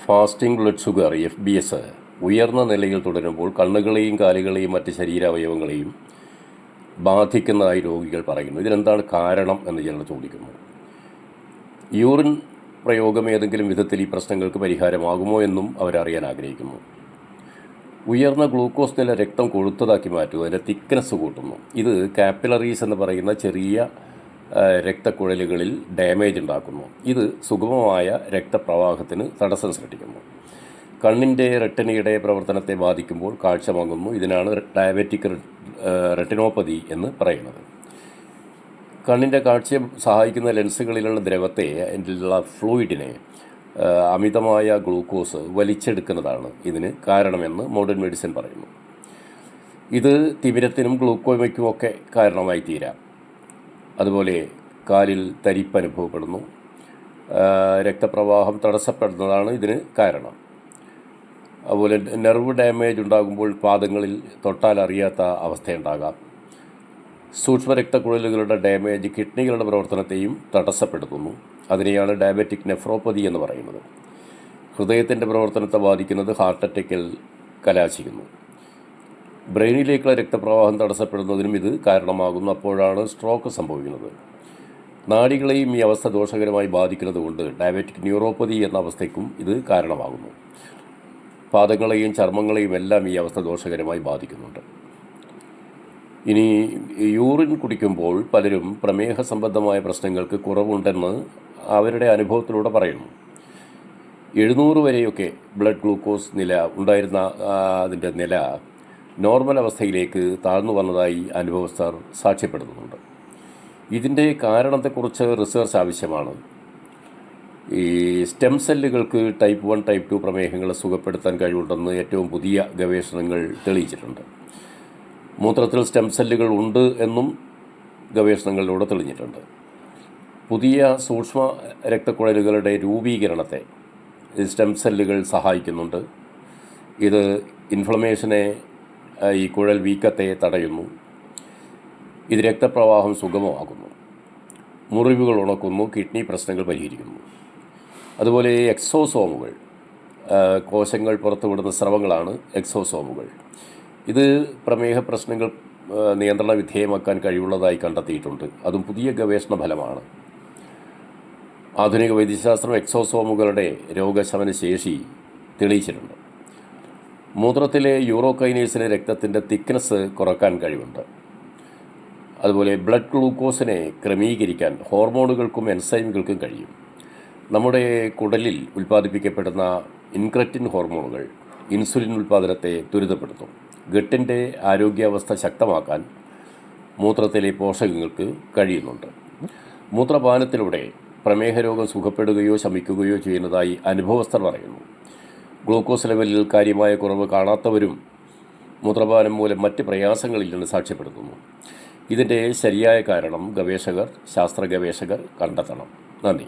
Fasting blood sugar (FBS) ഉയർന്ന നിലയിൽ തുടരുമ്പോൾ കണ്ണുകളെയും കാലുകളെയും മറ്റ് ശരീരാവയവങ്ങളെയും ബാധിക്കുന്നതായി രോഗികൾ പറയുന്നു. ഇതിനെന്താണ് കാരണം എന്ന് ചിലർ ചോദിക്കുന്നു. യൂറിൻ പ്രയോഗം ഏതെങ്കിലും വിധത്തിൽ ഈ പ്രശ്നങ്ങൾക്ക് പരിഹാരമാകുമോ എന്നും അവരറിയാൻ ആഗ്രഹിക്കുന്നു. ഉയർന്ന ഗ്ലൂക്കോസ് നില രക്തം കൊഴുത്തതാക്കി മാറ്റുക, അതിൻ്റെ തിക്നെസ് കൂട്ടുന്നു. ഇത് കാപ്പിലറീസ് എന്ന് പറയുന്ന ചെറിയ രക്തക്കുഴലുകളിൽ ഡാമേജ് ഉണ്ടാക്കുന്നു. ഇത് സുഗമമായ രക്തപ്രവാഹത്തിന് തടസ്സം സൃഷ്ടിക്കുന്നു. കണ്ണിൻ്റെ റെട്ടിനയുടെ പ്രവർത്തനത്തെ ബാധിക്കുമ്പോൾ കാഴ്ച മങ്ങുന്നു. ഇതിനാണ് ഡയബറ്റിക് റെട്ടിനോപ്പതി എന്ന് പറയുന്നത്. കണ്ണിൻ്റെ കാഴ്ചയെ സഹായിക്കുന്ന ലെൻസുകളിലുള്ള ദ്രവത്തെ, അതിലുള്ള ഫ്ലൂയിഡിനെ അമിതമായ ഗ്ലൂക്കോസ് വലിച്ചെടുക്കുന്നതാണ് ഇതിന് കാരണമെന്ന് മോഡേൺ മെഡിസിൻ പറയുന്നു. ഇത് തിമിരത്തിനും ഗ്ലൂക്കോമയ്ക്കുമൊക്കെ കാരണമായി തീരാം. അതുപോലെ കാലിൽ തരിപ്പ് അനുഭവപ്പെടുന്നു. രക്തപ്രവാഹം തടസ്സപ്പെടുന്നതാണ് ഇതിന് കാരണം. അതുപോലെ നെർവ് ഡാമേജ് ഉണ്ടാകുമ്പോൾ പാദങ്ങളിൽ തൊട്ടാൽ അറിയാത്ത അവസ്ഥയുണ്ടാകാം. സൂക്ഷ്മരക്തക്കുഴലുകളുടെ ഡാമേജ് കിഡ്നികളുടെ പ്രവർത്തനത്തെയും തടസ്സപ്പെടുത്തുന്നു. അതിനെയാണ് ഡയബറ്റിക് നെഫ്രോപ്പതി എന്ന് പറയുന്നത്. ഹൃദയത്തിൻ്റെ പ്രവർത്തനത്തെ ബാധിക്കുന്നത് ഹാർട്ട് അറ്റാക്കിൽ കലാശിക്കുന്നു. ബ്രെയിനിലേക്കുള്ള രക്തപ്രവാഹം തടസ്സപ്പെടുന്നതിനും ഇത് കാരണമാകുന്നു. അപ്പോഴാണ് സ്ട്രോക്ക് സംഭവിക്കുന്നത്. നാഡികളെയും ഈ അവസ്ഥ ദോഷകരമായി ബാധിക്കുന്നത് കൊണ്ട് ഡയബറ്റിക് ന്യൂറോപ്പതി എന്ന അവസ്ഥയ്ക്കും ഇത് കാരണമാകുന്നു. പാദങ്ങളെയും ചർമ്മങ്ങളെയും എല്ലാം ഈ അവസ്ഥ ദോഷകരമായി ബാധിക്കുന്നുണ്ട്. ഇനി യൂറിൻ കുടിക്കുമ്പോൾ പലരും പ്രമേഹ സംബന്ധമായ പ്രശ്നങ്ങൾക്ക് കുറവുണ്ടെന്ന് അവരുടെ അനുഭവത്തിലൂടെ പറയുന്നു. 700 വരെയൊക്കെ ബ്ലഡ് ഗ്ലൂക്കോസ് നില ഉണ്ടായിരുന്ന അതിൻ്റെ നില നോർമൽ അവസ്ഥയിലേക്ക് താഴ്ന്നു വന്നതായി അനുഭവസ്ഥർ സാക്ഷ്യപ്പെടുത്തുന്നുണ്ട്. ഇതിൻ്റെ കാരണത്തെക്കുറിച്ച് റിസർച്ച് ആവശ്യമാണ്. ഈ സ്റ്റെം സെല്ലുകൾക്ക് ടൈപ്പ് 1, ടൈപ്പ് 2 പ്രമേഹങ്ങളെ സുഖപ്പെടുത്താൻ കഴിവുണ്ടെന്ന് ഏറ്റവും പുതിയ ഗവേഷണങ്ങൾ തെളിയിച്ചിട്ടുണ്ട്. മൂത്രത്തിൽ സ്റ്റെം സെല്ലുകൾ ഉണ്ട് എന്നും ഗവേഷണങ്ങളിലൂടെ തെളിഞ്ഞിട്ടുണ്ട്. പുതിയ സൂക്ഷ്മ രക്തക്കുഴലുകളുടെ രൂപീകരണത്തെ സ്റ്റെം സെല്ലുകൾ സഹായിക്കുന്നുണ്ട്. ഇത് ഇൻഫ്ലമേഷനെ, ഈ കുഴൽ വീക്കത്തെ തടയുന്നു. ഇത് രക്തപ്രവാഹം സുഗമമാക്കുന്നു, മുറിവുകൾ ഉണക്കുന്നു, കിഡ്നി പ്രശ്നങ്ങൾ പരിഹരിക്കുന്നു. അതുപോലെ എക്സോസോമുകൾ, കോശങ്ങൾ പുറത്തുവിടുന്ന സ്രവങ്ങളാണ് എക്സോസോമുകൾ. ഇത് പ്രമേഹ പ്രശ്നങ്ങൾ നിയന്ത്രണ വിധേയമാക്കാൻ കഴിവുള്ളതായി കണ്ടെത്തിയിട്ടുണ്ട്. അതും പുതിയ ഗവേഷണ ഫലമാണ്. ആധുനിക വൈദ്യശാസ്ത്രം എക്സോസോമുകളുടെ രോഗശമന ശേഷി തെളിയിച്ചിട്ടുണ്ട്. മൂത്രത്തിലെ യൂറോകൈനേസിന് രക്തത്തിൻ്റെ തിക്നെസ് കുറക്കാൻ കഴിവുണ്ട്. അതുപോലെ ബ്ലഡ് ഗ്ലൂക്കോസിനെ ക്രമീകരിക്കാൻ ഹോർമോണുകൾക്കും എൻസൈമുകൾക്കും കഴിയും. നമ്മുടെ കുടലിൽ ഉൽപ്പാദിപ്പിക്കപ്പെടുന്ന ഇൻക്രെറ്റിൻ ഹോർമോണുകൾ ഇൻസുലിൻ ഉൽപ്പാദനത്തെ ത്വരിതപ്പെടുത്തും. ഗട്ടിൻ്റെ ആരോഗ്യാവസ്ഥ ശക്തമാക്കാൻ മൂത്രത്തിലെ പോഷകങ്ങൾക്ക് കഴിയുന്നുണ്ട്. മൂത്രപാനത്തിലൂടെ പ്രമേഹ രോഗം സുഖപ്പെടുകയോ ശമിക്കുകയോ ചെയ്യുന്നതായി അനുഭവസ്ഥർ പറയുന്നു. ഗ്ലൂക്കോസ് ലെവലിൽ കാര്യമായ കുറവ് കാണാത്തവരും മൂത്രപാനം മൂലം മറ്റ് പ്രയാസങ്ങളില്ലെന്ന് സാക്ഷ്യപ്പെടുത്തുന്നു. ഇതിൻ്റെ ശരിയായ കാരണം ശാസ്ത്ര ഗവേഷകർ കണ്ടെത്തണം. നന്ദി.